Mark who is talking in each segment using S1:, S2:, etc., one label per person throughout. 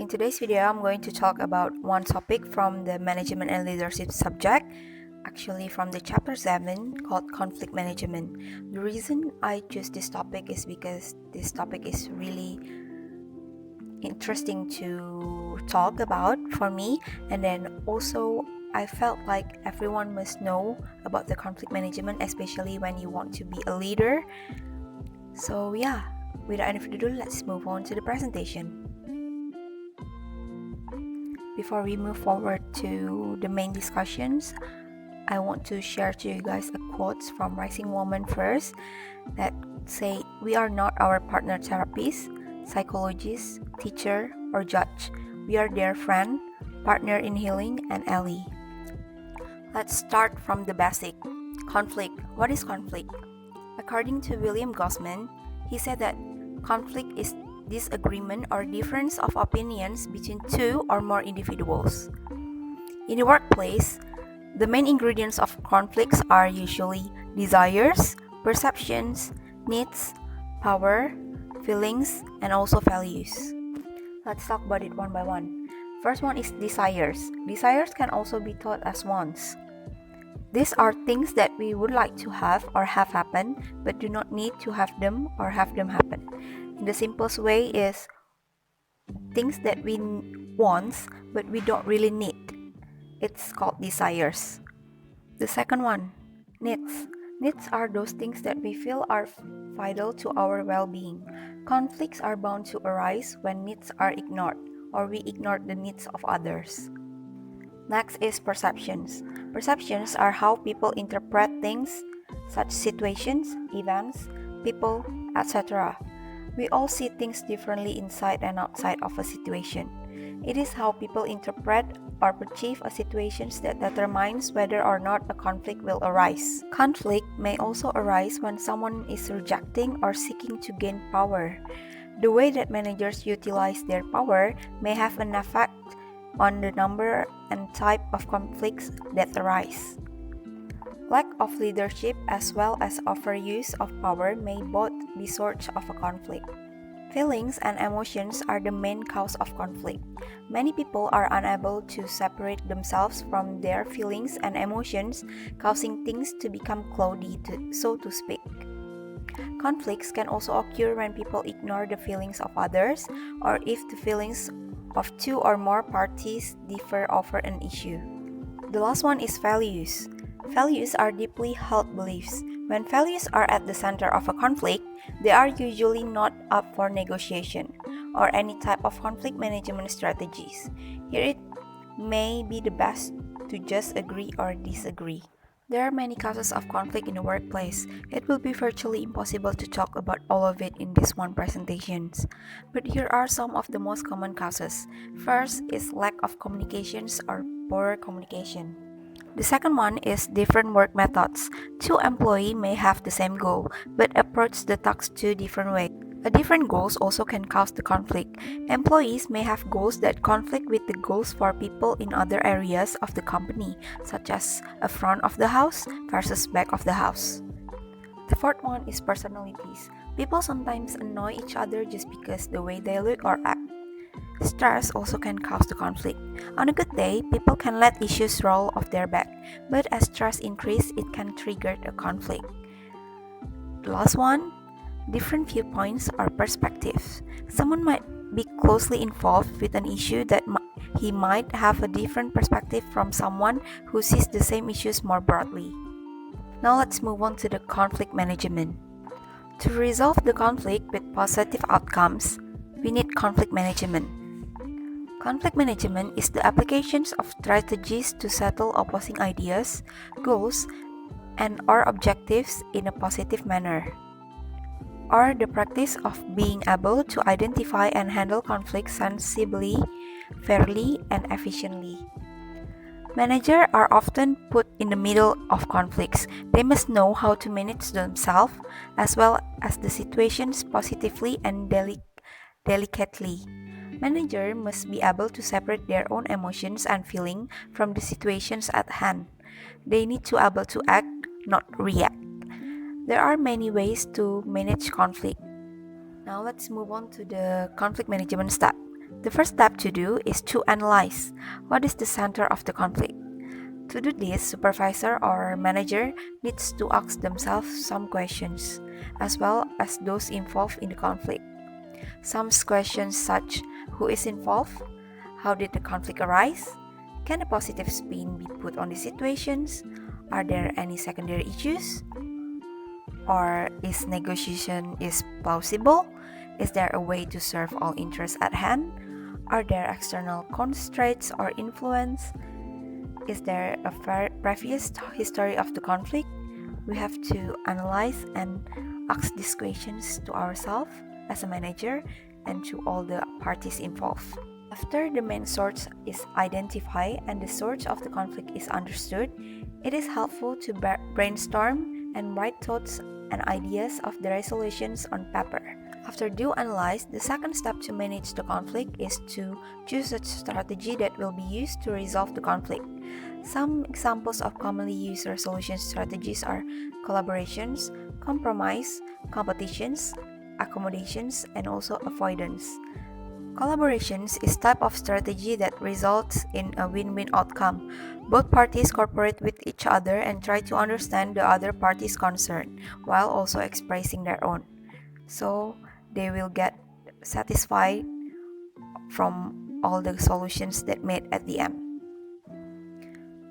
S1: in today's video, I'm going to talk about one topic from the management and leadership subject, actually from the chapter 7 called conflict management. The reason I choose this topic is because this topic is really interesting to talk about for me, and then also I felt like everyone must know about the conflict management, especially when you want to be a leader. So yeah, without any further ado, let's move on to the presentation. Before we move forward to the main discussions, I want to share to you guys a quote from Rising Woman first that say, "We are not our partner therapist, psychologist, teacher, or judge. We are their friend, partner in healing, and ally." Let's start from the basic. Conflict. What is conflict? According to William Gossman, he said that conflict is disagreement or difference of opinions between two or more individuals. In the workplace, the main ingredients of conflicts are usually desires, perceptions, needs, power, feelings, and also values. Let's talk about it one by one. First one is desires. Desires can also be thought as wants. These are things that we would like to have or have happen, but do not need to have them or have them happen. In the simplest way is things that we want, but we don't really need. It's called desires. The second one, needs. Needs are those things that we feel are vital to our well-being. Conflicts are bound to arise when needs are ignored, or we ignore the needs of others. Next is perceptions. Perceptions are how people interpret things, such situations, events, people, etc. We all see things differently inside and outside of a situation. It is how people interpret or perceive a situation that determines whether or not a conflict will arise. Conflict may also arise when someone is rejecting or seeking to gain power. The way that managers utilize their power may have an effect on the number and type of conflicts that arise. Lack of leadership as well as overuse of power may both be source of a conflict. Feelings and emotions are the main cause of conflict. Many people are unable to separate themselves from their feelings and emotions, causing things to become cloudy, so to speak. Conflicts can also occur when people ignore the feelings of others, or if the feelings of two or more parties differ over an issue. The last one is values. Values are deeply held beliefs. When values are at the center of a conflict, they are usually not up for negotiation or any type of conflict management strategies. Here it may be the best to just agree or disagree. There are many causes of conflict in the workplace. It will be virtually impossible to talk about all of it in this one presentation. But here are some of the most common causes. First is lack of communications or poor communication. The second one is different work methods. Two employees may have the same goal, but approach the task two different ways. A different goals also can cause the conflict. Employees may have goals that conflict with the goals for people in other areas of the company, such as a front of the house versus back of the house. The fourth one is personalities. People sometimes annoy each other just because the way they look or act. Stress also can cause the conflict. On a good day, people can let issues roll off their back, but as stress increases, it can trigger a conflict. The last one, different viewpoints or perspectives. Someone might be closely involved with an issue that he might have a different perspective from someone who sees the same issues more broadly. Now let's move on to the conflict management. To resolve the conflict with positive outcomes, we need conflict management. Conflict management is the applications of strategies to settle opposing ideas, goals, and/or objectives in a positive manner, or the practice of being able to identify and handle conflicts sensibly, fairly, and efficiently. Managers are often put in the middle of conflicts. They must know how to manage themselves as well as the situations positively and delicately. Managers must be able to separate their own emotions and feelings from the situations at hand. They need to be able to act, not react. There are many ways to manage conflict. Now let's move on to the conflict management step. The first step to do is to analyze what is the center of the conflict. To do this, supervisor or manager needs to ask themselves some questions, as well as those involved in the conflict. Some questions such: who is involved? How did the conflict arise? Can a positive spin be put on the situations? Are there any secondary issues? Or is negotiation plausible? Is there a way to serve all interests at hand? Are there external constraints or influence? Is there a previous history of the conflict? We have to analyze and ask these questions to ourselves as a manager and to all the parties involved. After the main source is identified and the source of the conflict is understood, it is helpful to brainstorm and write thoughts and ideas of the resolutions on paper. After due analyze, the second step to manage the conflict is to choose a strategy that will be used to resolve the conflict. Some examples of commonly used resolution strategies are collaborations, compromise, competitions, accommodations, and also avoidance. Collaborations is type of strategy that results in a win-win outcome. Both parties cooperate with each other and try to understand the other party's concern while also expressing their own. So they will get satisfied from all the solutions that made at the end.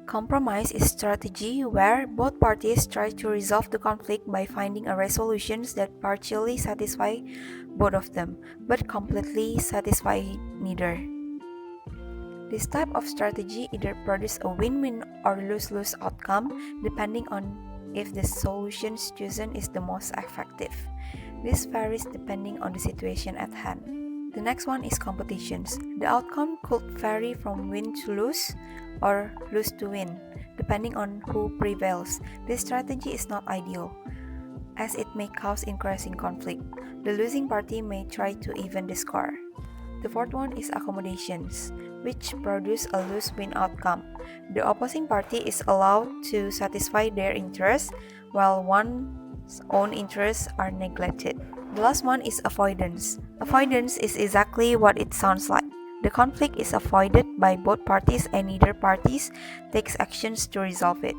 S1: Compromise is strategy where both parties try to resolve the conflict by finding a resolution that partially satisfy both of them, but completely satisfy neither. This type of strategy either produces a win-win or lose-lose outcome depending on if the solution chosen is the most effective. This varies depending on the situation at hand. The next one is competitions. The outcome could vary from win to lose or lose to win, depending on who prevails. This strategy is not ideal, as it may cause increasing conflict. The losing party may try to even the score. The fourth one is accommodations, which produce a lose-win outcome. The opposing party is allowed to satisfy their interests, while one's own interests are neglected. The last one is avoidance. Avoidance is exactly what it sounds like. The conflict is avoided by both parties and neither party takes actions to resolve it.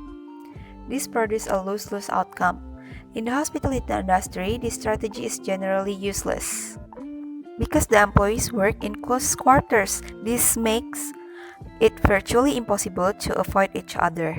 S1: This produces a lose-lose outcome. In the hospitality industry, this strategy is generally useless. Because the employees work in close quarters, this makes it virtually impossible to avoid each other.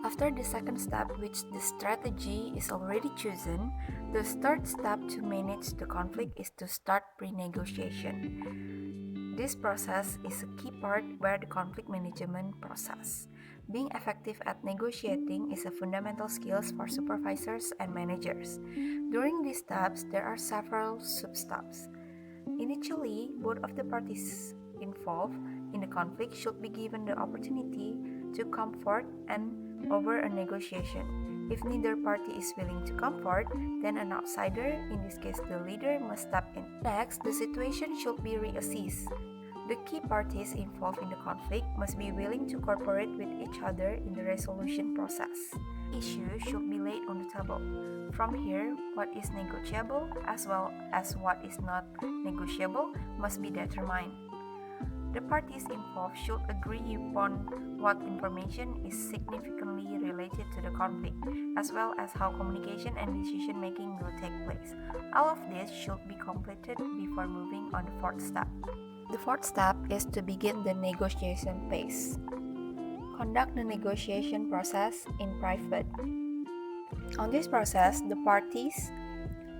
S1: After the second step, which the strategy is already chosen, the third step to manage the conflict is to start pre-negotiation. This process is a key part where the conflict management process. Being effective at negotiating is a fundamental skill for supervisors and managers. During these steps, there are several sub-steps. Initially, both of the parties involved in the conflict should be given the opportunity to come forward and over a negotiation. If neither party is willing to come forward, then an outsider, in this case the leader, must step in. Next, the situation should be reassessed. The key parties involved in the conflict must be willing to cooperate with each other in the resolution process. Issues should be laid on the table. From here, what is negotiable as well as what is not negotiable must be determined. The parties involved should agree upon what information is significantly related to the conflict, as well as how communication and decision-making will take place. All of this should be completed before moving on the fourth step. The fourth step is to begin the negotiation phase. Conduct the negotiation process in private. On this process, the parties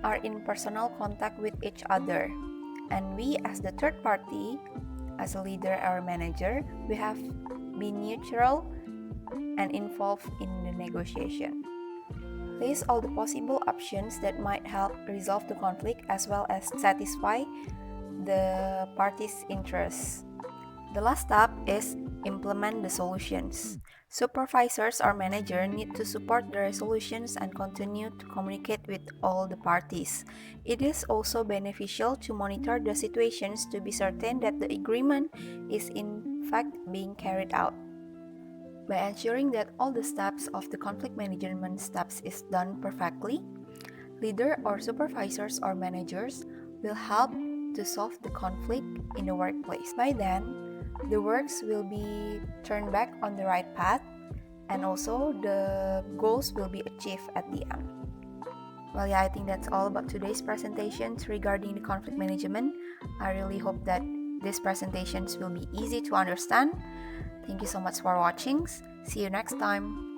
S1: are in personal contact with each other, and we as the third party, as a leader or manager, we have been neutral and involved in the negotiation. List all the possible options that might help resolve the conflict as well as satisfy the parties' interests. The last step is implement the solutions. Supervisors or manager need to support the resolutions and continue to communicate with all the parties. It is also beneficial to monitor the situations to be certain that the agreement is in fact being carried out. By ensuring that all the steps of the conflict management steps is done perfectly, leader or supervisors or managers will help to solve the conflict in the workplace. By then, the works will be turned back on the right path, and also the goals will be achieved at the end. Well, yeah, I think that's all about today's presentations regarding the conflict management. I really hope that these presentations will be easy to understand. Thank you so much for watching. See you next time.